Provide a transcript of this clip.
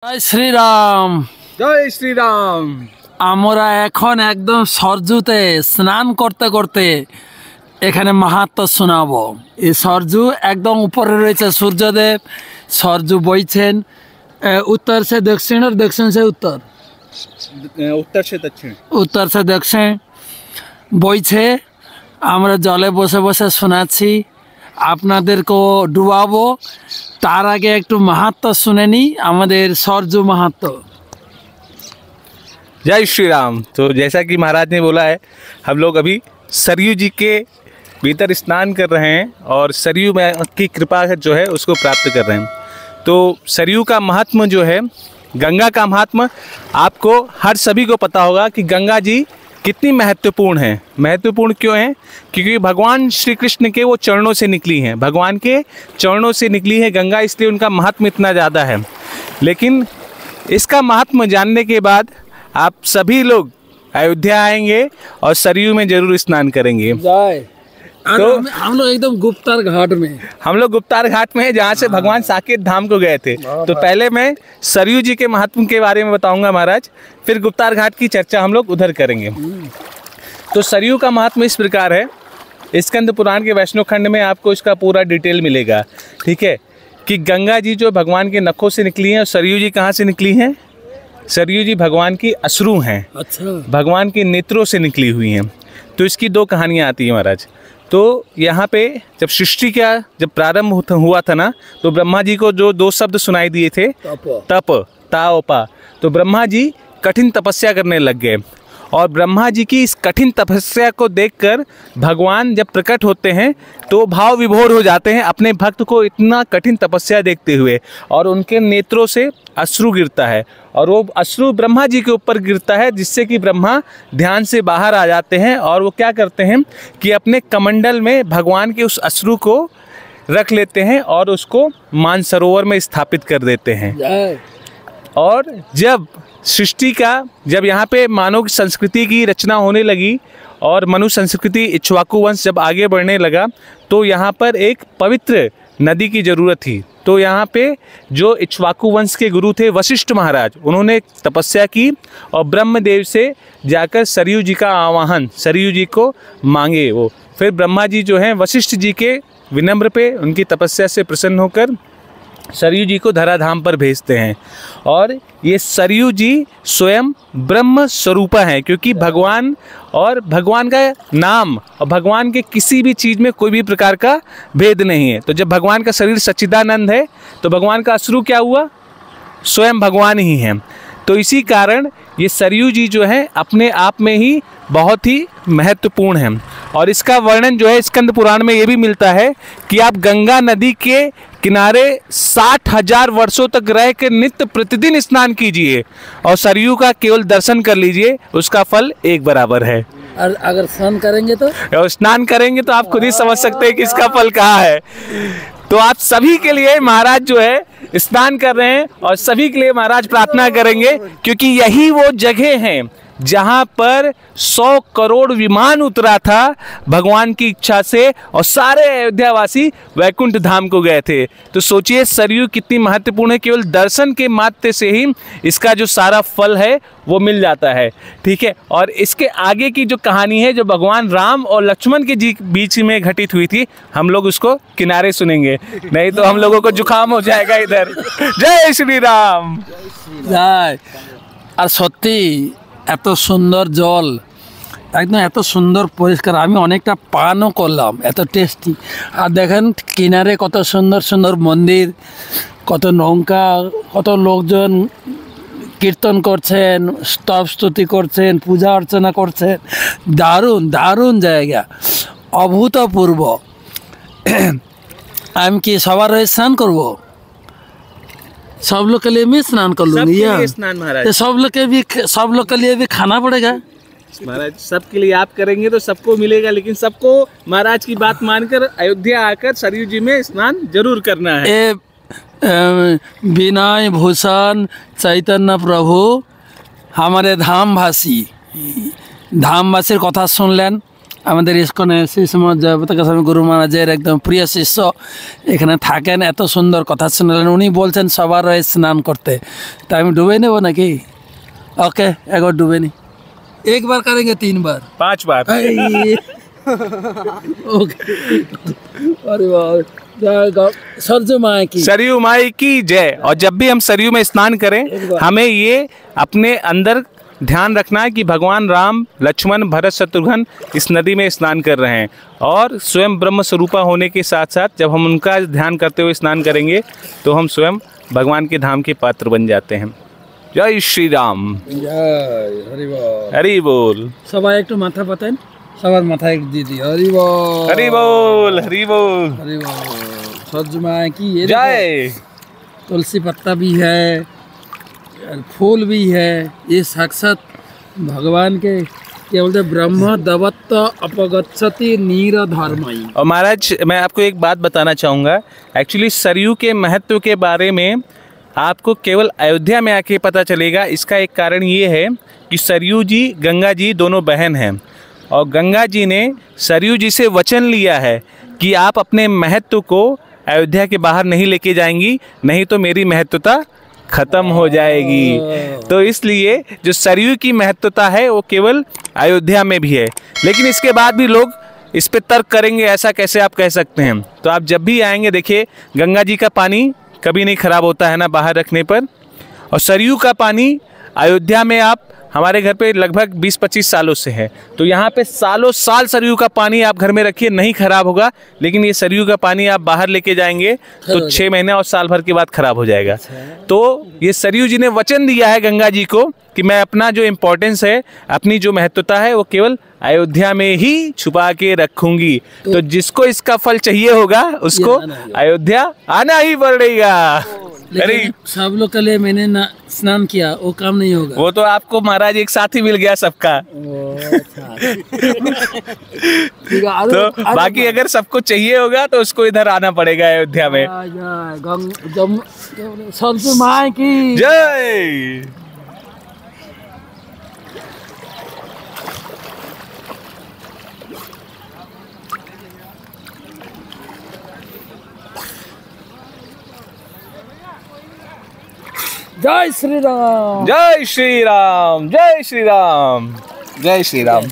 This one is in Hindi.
জয় শ্রীরাম। জয় শ্রীরাম। আমরা এখন একদম সরজুতে স্নান করতে করতে এখানে মাহাত্ম্য শোনাবো। এই সরজু একদম উপরে রয়েছে সূর্যদেব, সরজু বইছেন उत्तर से दक्षिण और दक्षिण से उत्तर, उत्तर से दक्षिण, उत्तर से दक्षिण বইছে। আমরা জলে বসে বসে শোনাচ্ছি, আপনাদেরকেও ডুবাবো। তার আগে একটু মাহাত্ম্য শুনে নিই, আমাদের সরজু মাহাত্ম্য। जय श्री राम। तो जैसा कि महाराज ने बोला है, हम लोग अभी सरयू जी के भीतर स्नान कर रहे हैं और सरयू में की कृपा जो है उसको प्राप्त कर रहे हैं। तो सरयू का महात्म जो है, गंगा का महात्म आपको हर सभी को पता होगा कि गंगा जी कितनी महत्वपूर्ण है। महत्वपूर्ण क्यों है? क्योंकि भगवान श्री कृष्ण के वो चरणों से निकली हैं, भगवान के चरणों से निकली है गंगा, इसलिए उनका महात्म इतना ज़्यादा है। लेकिन इसका महात्म जानने के बाद आप सभी लोग अयोध्या आएंगे और सरयू में जरूर स्नान करेंगे। तो हम लोग एकदम गुप्तार घाट में, हम लोग गुप्तार घाट में है, जहाँ से भगवान साकेत धाम को गए थे। तो पहले मैं सरयू जी के महात्म के बारे में बताऊंगा महाराज, फिर गुप्तार घाट की चर्चा हम लोग उधर करेंगे। तो सरयू का महात्म इस प्रकार है, स्कंद पुराण के वैष्णव खंड में आपको इसका पूरा डिटेल मिलेगा। ठीक है, कि गंगा जी जो भगवान के नखों से निकली हैं और सरयू जी कहाँ से निकली हैं? सरयू जी भगवान की अश्रु हैं। अच्छा। भगवान के नेत्रों से निकली हुई हैं। तो इसकी दो कहानियाँ आती हैं महाराज। तो यहाँ पे जब सृष्टि का जब प्रारंभ हुआ था ना, तो ब्रह्मा जी को जो दो शब्द सुनाई दिए थे, तप ताओपा, तो ब्रह्मा जी कठिन तपस्या करने लग गए। और ब्रह्मा जी की इस कठिन तपस्या को देखकर भगवान जब प्रकट होते हैं तो भाव विभोर हो जाते हैं अपने भक्त को इतना कठिन तपस्या देखते हुए, और उनके नेत्रों से अश्रु गिरता है और वो अश्रु ब्रह्मा जी के ऊपर गिरता है, जिससे कि ब्रह्मा ध्यान से बाहर आ जाते हैं और वो क्या करते हैं कि अपने कमंडल में भगवान के उस अश्रु को रख लेते हैं और उसको मानसरोवर में स्थापित कर देते हैं। और जब सृष्टि का जब यहाँ पे मानव संस्कृति की रचना होने लगी और मनु संस्कृति इक्ष्वाकु वंश जब आगे बढ़ने लगा, तो यहाँ पर एक पवित्र नदी की ज़रूरत थी। तो यहाँ पे जो इक्ष्वाकु वंश के गुरु थे वशिष्ठ महाराज, उन्होंने तपस्या की और ब्रह्मदेव से जाकर सरयू जी का आवाहन, सरयू जी को मांगे वो। फिर ब्रह्मा जी जो हैं वशिष्ठ जी के विनम्र पे उनकी तपस्या से प्रसन्न होकर सरयू जी को धराधाम पर भेजते हैं। और ये सरयू जी स्वयं ब्रह्म स्वरूपा हैं, क्योंकि भगवान और भगवान का नाम और भगवान के किसी भी चीज़ में कोई भी प्रकार का भेद नहीं है। तो जब भगवान का शरीर सच्चिदानंद है तो भगवान का अश्रु क्या हुआ? स्वयं भगवान ही हैं। तो इसी कारण ये सरयू जी जो है अपने आप में ही बहुत ही महत्वपूर्ण है। और इसका वर्णन जो है स्कंद पुराण में ये भी मिलता है कि आप गंगा नदी के किनारे 60,000 वर्षों तक रह कर नित्य प्रतिदिन स्नान कीजिए और सरयू का केवल दर्शन कर लीजिए, उसका फल एक बराबर है। और अगर स्नान करेंगे तो आप खुद ही समझ सकते हैं कि इसका फल कहाँ है। तो आप सभी के लिए महाराज जो है स्नान कर रहे हैं और सभी के लिए महाराज प्रार्थना करेंगे, क्योंकि यही वो जगह हैं जहाँ पर 100 करोड़ विमान उतरा था भगवान की इच्छा से और सारे अयोध्यावासी वैकुंठ धाम को गए थे। तो सोचिए सरयू कितनी महत्वपूर्ण है, केवल दर्शन के मात्र से ही इसका जो सारा फल है वो मिल जाता है। ठीक है, और इसके आगे की जो कहानी है जो भगवान राम और लक्ष्मण के बीच में घटित हुई थी, हम लोग उसको किनारे सुनेंगे, नहीं तो हम लोगों को जुकाम हो जाएगा इधर। जय श्री राम। जय। और सत्य এত সুন্দর জল, একদম এত সুন্দর পরিষ্কার, আমি অনেকটা পানও করলাম, এত টেস্টি। আর দেখেন কিনারে কত সুন্দর সুন্দর মন্দির, কত নৌকা, কত লোকজন কীর্তন করছেন, স্তব স্তুতি করছেন, পূজা অর্চনা করছেন। দারুণ দারুণ জায়গা, অভূতপূর্ব। আমি কি সবার হয়ে স্নান করবো? सब लोग के लिए मैं स्नान कर लूँगी। स्नान महाराज सब लोग के लिए भी खाना पड़ेगा महाराज। सबके लिए आप करेंगे तो सबको मिलेगा, लेकिन सबको महाराज की बात मानकर अयोध्या आकर सरयू जी में स्नान जरूर करना है। विनय भूषण चैतन्य प्रभु हमारे धामवासीर कथा सुनलें, আমাদের ইসকনে শ্রীশ্রীমদ জয়প্রতাপ স্বামী গুরু মহারাজের একদম প্রিয় শিষ্য এখানে থাকেন, এত সুন্দর কথা শুনলেন। উনি বলছেন সবার হয়ে স্নান করতে, তা আমি ডুবে নেব নাকি? ओके একবার ডুবে নি, एक बार करेंगे 3 बार 5 बार। ओके अरे वाह, सरजू माँ की सरयू माई की जय। और जब भी हम सरयू में स्नान करें हमें ये अपने अंदर ध्यान रखना है कि भगवान राम, लक्ष्मण, भरत, शत्रुघ्न इस नदी में स्नान कर रहे हैं और स्वयं ब्रह्म स्वरूपा होने के साथ साथ जब हम उनका ध्यान करते हुए स्नान करेंगे तो हम स्वयं भगवान के धाम के पात्र बन जाते हैं। जय श्री राम। जय हरि बोल। हरि बोल। সবাই একটু মাথা পাতেন, সবার মাথায় একটু দিয়ে দিই হরি বল। हरि बोल। हरि बोल। हरि बोल। सरजू माँ की ये देखो, जय। तुलसी पत्ता भी है, फूल भी है, ये साक्षात भगवान के क्या बोलते हैं, ब्रह्म दवत्त अपगच्छति नीर धर्मई। और महाराज मैं आपको एक बात बताना चाहूँगा, एक्चुअली सरयू के महत्व के बारे में आपको केवल अयोध्या में आके पता चलेगा। इसका एक कारण ये है कि सरयू जी गंगा जी दोनों बहन हैं और गंगा जी ने सरयू जी से वचन लिया है कि आप अपने महत्व को अयोध्या के बाहर नहीं लेके जाएंगी, नहीं तो मेरी महत्वता खत्म हो जाएगी। तो इसलिए जो सरयू की महत्वता है वो केवल अयोध्या में भी है, लेकिन इसके बाद भी लोग इस पे तर्क करेंगे ऐसा कैसे आप कह सकते हैं। तो आप जब भी आएंगे देखिए गंगा जी का पानी कभी नहीं खराब होता है ना बाहर रखने पर, और सरयू का पानी अयोध्या में आप हमारे घर पे लगभग 20-25 सालों से है, तो यहाँ पे सालों साल सरयू का पानी आप घर में रखिए नहीं खराब होगा। लेकिन ये सरयू का पानी आप बाहर लेके जाएंगे तो 6 महीने और साल भर के बाद खराब हो जाएगा। तो ये सरयू जी ने वचन दिया है गंगा जी को कि मैं अपना जो इम्पोर्टेंस है, अपनी जो महत्वता है वो केवल अयोध्या में ही छुपा के रखूंगी। तो जिसको इसका फल चाहिए होगा उसको अयोध्या आना ही पड़ेगा। लेकिन सब लोग के लिए मैंने स्नान किया, वो काम नहीं होगा। वो तो आपको महाराज एक साथ ही मिल गया सबका। तो बाकी अगर सबको चाहिए होगा तो उसको इधर आना पड़ेगा अयोध्या में। सरजू माँ की जय। जय श्री राम। जय श्री राम। जय श्री राम। जय श्री राम।